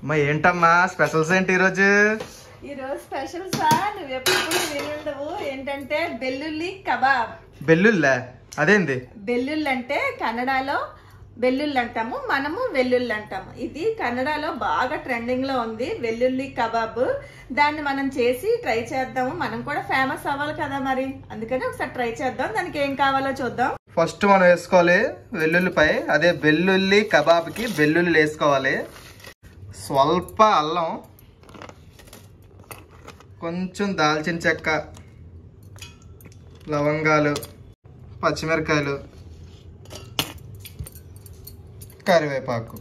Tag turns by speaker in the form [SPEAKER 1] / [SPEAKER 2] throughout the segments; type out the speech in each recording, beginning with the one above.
[SPEAKER 1] మా ఏంటమ్మా స్పెషల్స్ ఏంటి ఈరోజు?
[SPEAKER 2] ఈరోజు స్పెషల్ సార్ నువ్వు ఎప్పుడు వినుండవు ఏంటంటే బెల్లుల్లి కబాబ్.
[SPEAKER 1] బెల్లుల్లా? అదేంది?
[SPEAKER 2] బెల్లుల్లి అంటే కన్నడలో వెల్లుల్లి అంటాము, మనము వెల్లుల్లి అంటాము. ఇది కన్నడలో బాగా ట్రెండింగ్ లో ఉంది వెల్లుల్లి కబాబ్. దాన్ని మనం చేసి ట్రై చేద్దాము, మనం కూడా ఫేమస్ అవ్వాలి కదా మరి, అందుకని ఒకసారి ట్రై చేద్దాం. దానికి ఏం కావాలో చూద్దాం.
[SPEAKER 1] ఫస్ట్ మనం వేసుకోవాలి వెల్లుల్లిపై. అదే వెల్లుల్లి కబాబ్కి వెల్లుల్లి వేసుకోవాలి. స్వల్ప అల్లం, కొంచెం దాల్చిన చెక్క, లవంగాలు, పచ్చిమిరకాయలు, కరివేపాకు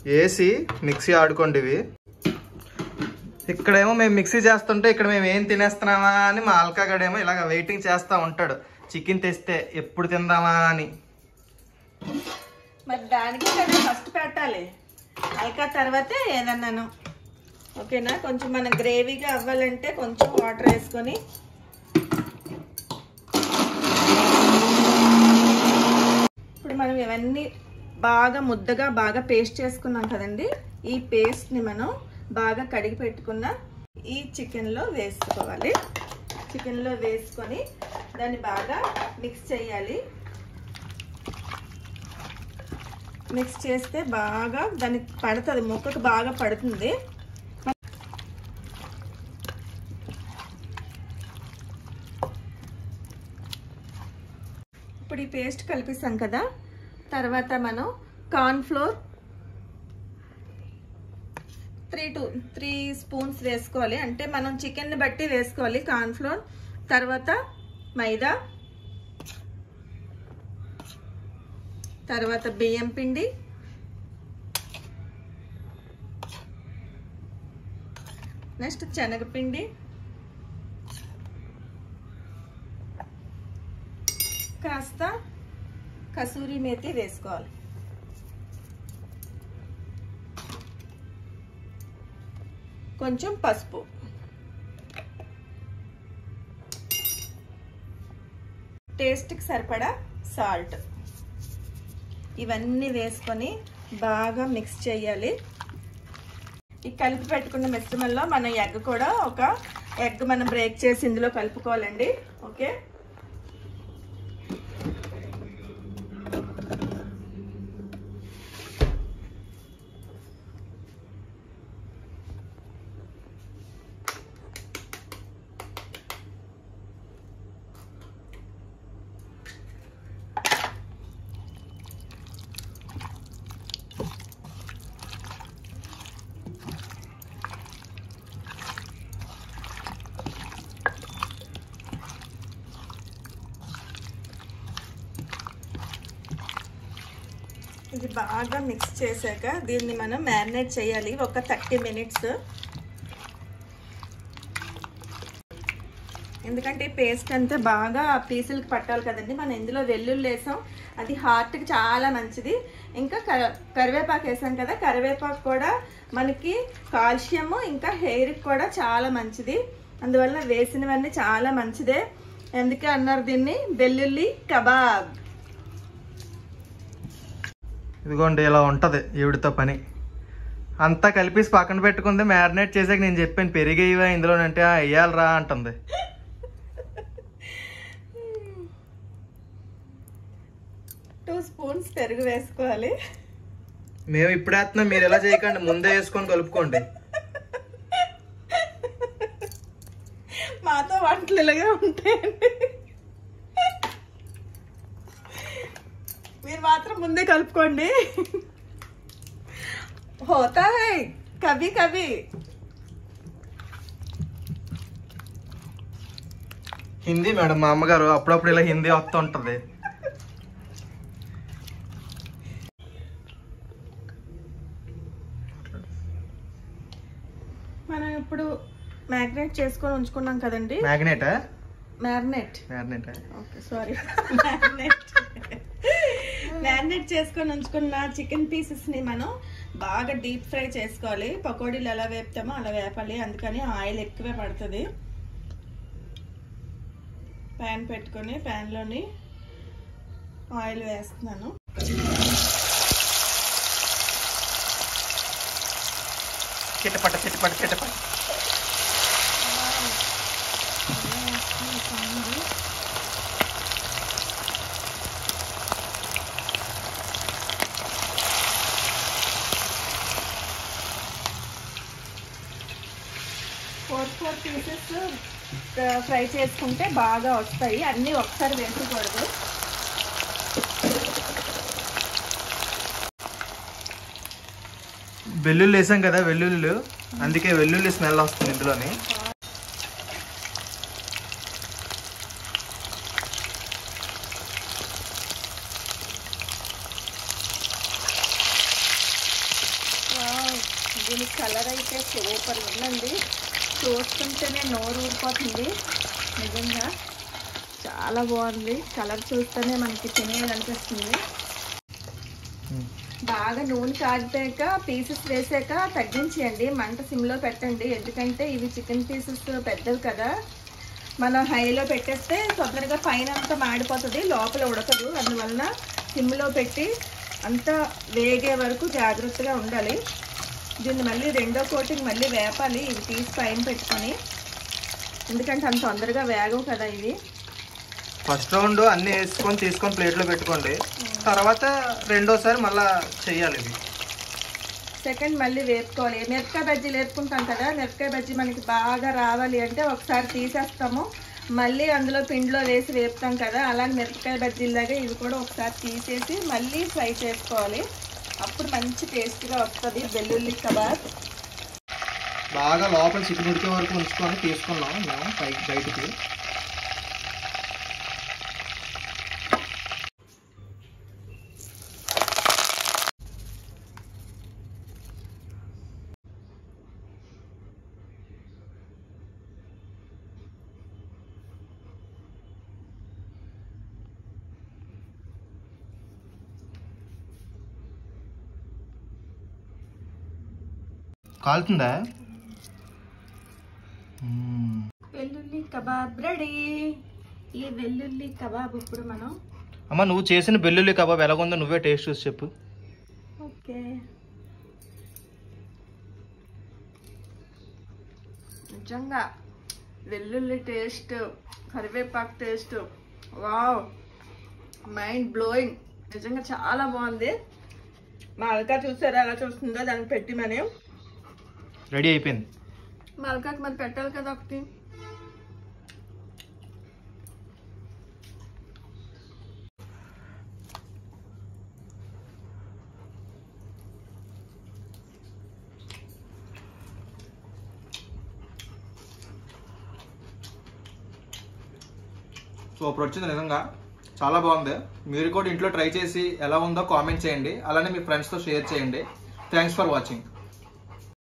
[SPEAKER 1] వేసి మిక్సీ ఆడుకోండి. ఇవి ఇక్కడేమో మేము మిక్సీ చేస్తుంటే ఇక్కడ మేము ఏం తినేస్తున్నామా అని మా అల్కాగడేమో ఇలాగ వెయిటింగ్ చేస్తూ ఉంటాడు, చికెన్ తెస్తే ఎప్పుడు తిందామా అని.
[SPEAKER 2] మరి దానికి కదా ఫస్ట్ పెట్టాలి, అల్కా తర్వాతే ఏదన్నాను. ఓకేనా? కొంచెం మనం గ్రేవీగా అవ్వాలంటే కొంచెం వాటర్ వేసుకొని ఇప్పుడు మనం ఇవన్నీ బాగా ముద్దగా బాగా పేస్ట్ చేసుకున్నాం కదండి. ఈ పేస్ట్ని మనం బాగా కడిగి పెట్టుకున్న ఈ చికెన్లో వేసుకోవాలి. చికెన్లో వేసుకొని దాన్ని బాగా మిక్స్ చేయాలి. మిక్స్ చేస్తే బాగా దానికి పడుతుంది, ముక్కకు బాగా పడుతుంది. ఇప్పుడు ఈ పేస్ట్ కలిపిస్తాం కదా, తర్వాత మనం కార్న్ ఫ్లోర్ 3 స్పూన్స్ వేసుకోవాలి. అంటే మనం చికెన్ని బట్టి వేసుకోవాలి కార్న్ ఫ్లోర్. తర్వాత మైదా, తర్వాత బియ్యం పిండి, నెక్స్ట్ శనగపిండి, కాస్త కసూరి మేతి వేసుకోవాలి. కొంచెం పసుపు, టేస్ట్కి సరిపడా సాల్ట్, ఇవన్నీ వేసుకొని బాగా మిక్స్ చేయాలి. ఈ కలిపి పెట్టుకున్న మిశ్రమంలో మన ఎగ్ కూడా ఒక ఎగ్ మనం బ్రేక్ చేసి ఇందులో కలుపుకోవాలండి. ఓకే, ఇది బాగా మిక్స్ చేశాక దీన్ని మనం మ్యారినేట్ చేయాలి ఒక 30 మినిట్స్. ఎందుకంటే పేస్ట్ అంతా బాగా పీసులకి పట్టాలి కదండి. మనం ఇందులో వెల్లుల్లి వేసాం, అది హార్ట్కి చాలా మంచిది. ఇంకా కరివేపాకు వేసాం కదా, కరివేపాకు కూడా మనకి కాల్షియము ఇంకా హెయిర్కి కూడా చాలా మంచిది. అందువల్ల వేసినవన్నీ చాలా మంచిదే. ఎందుకే అన్నారు దీన్ని వెల్లుల్లి కబాబ్.
[SPEAKER 1] ఇదిగోండి ఇలా ఉంటుంది ఈవిడితో పని. అంతా కలిపేసి పక్కన పెట్టుకుంది. మ్యారినేట్ చేసాక నేను చెప్పాను పెరిగేవా ఇందులోనంటే వేయాలరా అంటుంది.
[SPEAKER 2] టూ స్పూన్స్ పెరుగు వేసుకోవాలి.
[SPEAKER 1] మేము ఇప్పుడు వేస్తున్నాం, మీరు ఎలా చేయకండి, ముందే వేసుకొని కలుపుకోండి.
[SPEAKER 2] మాతో వంటలు ఇలాగే ఉంటాయండి, మీరు మాత్రం ముందే కలుపుకోండి. హోతా హై కభీ కభీ.
[SPEAKER 1] హిందీ మేడం మా అమ్మగారు అప్పుడప్పుడు ఇలా హిందీ వస్తూ ఉంటుంది.
[SPEAKER 2] మనం ఇప్పుడు మ్యాగ్నేట్ చేసుకొని ఉంచుకున్నాం కదండి.
[SPEAKER 1] మ్యాగ్నేటా?
[SPEAKER 2] మ్యారినేట్. ఓకే సారీ, మ్యారినేట్ చేసుకొని ఉంచుకున్న చికెన్ పీసెస్ ని మనం బాగా డీప్ ఫ్రై చేసుకోవాలి. పకోడీలు ఎలా వేపుతామో అలా వేపాలి, అందుకని ఆయిల్ ఎక్కువే పడుతుంది. ప్యాన్ పెట్టుకొని ప్యాన్లోని ఆయిల్ వేస్తున్నాను.
[SPEAKER 1] చిటపట చిటపట చిటపట.
[SPEAKER 2] ఫోర్ పీసెస్ ఫ్రై చేసుకుంటే బాగా వస్తాయి. అన్నీ ఒకసారి వేసుకోకూడదు.
[SPEAKER 1] వెల్లుల్లి వేసాం కదా, వెల్లుల్లి అందుకే వెల్లుల్లి స్మెల్ వస్తుంది ఇందులోని.
[SPEAKER 2] దీని కలర్ అయితే సూపర్ ఉందండి. చూస్తుంటేనే నోరు ఊరిపోతుంది. నిజంగా చాలా బాగుంది. కలర్ చూస్తేనే మనకి తినేయాలనిపిస్తుంది. బాగా నూనె కాగిపోయాక పీసెస్ వేసాక తగ్గించేయండి, మంట సిమ్లో పెట్టండి. ఎందుకంటే ఇవి చికెన్ పీసెస్ పెద్దవి కదా, మనం హైలో పెట్టేస్తే తొందరగా పైన అంతా మాడిపోతుంది, లోపల ఉడకదు. అందువలన సిమ్లో పెట్టి అంతా వేగే వరకు జాగ్రత్తగా ఉండాలి. దీన్ని మళ్ళీ రెండో కోటింగ్ మళ్ళీ వేపాలి, ఇవి తీసి పైన పెట్టుకొని, ఎందుకంటే అంత తొందరగా వేగవు కదా ఇవి.
[SPEAKER 1] ఫస్ట్ రౌండ్ అన్ని వేసుకొని తీసుకొని ప్లేట్లో పెట్టుకోండి, తర్వాత రెండోసారి మళ్ళీ చెయ్యాలి. ఇది
[SPEAKER 2] సెకండ్ మళ్ళీ వేపుకోవాలి. మిరపకాయ బజ్జీ వేపుకుంటాం కదా, మిరపకాయ బజ్జీ మనకి బాగా రావాలి అంటే ఒకసారి తీసేస్తాము, మళ్ళీ అందులో పిండిలో వేసి వేపుతాం కదా, అలాగే మిరపకాయ బజ్జీలాగా ఇవి కూడా ఒకసారి తీసేసి మళ్ళీ ఫ్రై చేసుకోవాలి. అప్పుడు మంచి టేస్ట్గా వస్తుంది వెల్లుల్లి కబాబ్.
[SPEAKER 1] బాగా లోపల చికెన్ ఉడికే వరకు ఉంచుకొని తీసుకున్నాం మేము బయటికి. కాలుతుందా?
[SPEAKER 2] వెల్లుల్లి కబాబ్ రెడీ. ఈ వెల్లుల్లి కబాబ్ ఇప్పుడు మనం
[SPEAKER 1] అమ్మ నువ్వు చేసిన వెల్లుల్లి కబాబ్ ఎలాగుందో నువ్వే టేస్ట్ చూసి చెప్పు.
[SPEAKER 2] ఓకే, నిజంగా వెల్లుల్లి టేస్ట్, కరివేపాకు టేస్ట్, వావ్, మైండ్ బ్లోయింగ్. నిజంగా చాలా బాగుంది. మా అల్కా చూసారా ఎలా చూస్తుందో, దాన్ని పెట్టి మనం
[SPEAKER 1] రెడీ అయిపోయింది.
[SPEAKER 2] మా అల్కాకి మరి పెట్టాలి కదా ఒకటి.
[SPEAKER 1] సూపర్ వచ్చింది, నిజంగా చాలా బాగుంది. మీరు కూడా ఇంట్లో ట్రై చేసి ఎలా ఉందో కామెంట్ చేయండి, అలానే మీ ఫ్రెండ్స్తో షేర్ చేయండి. Thanks for watching.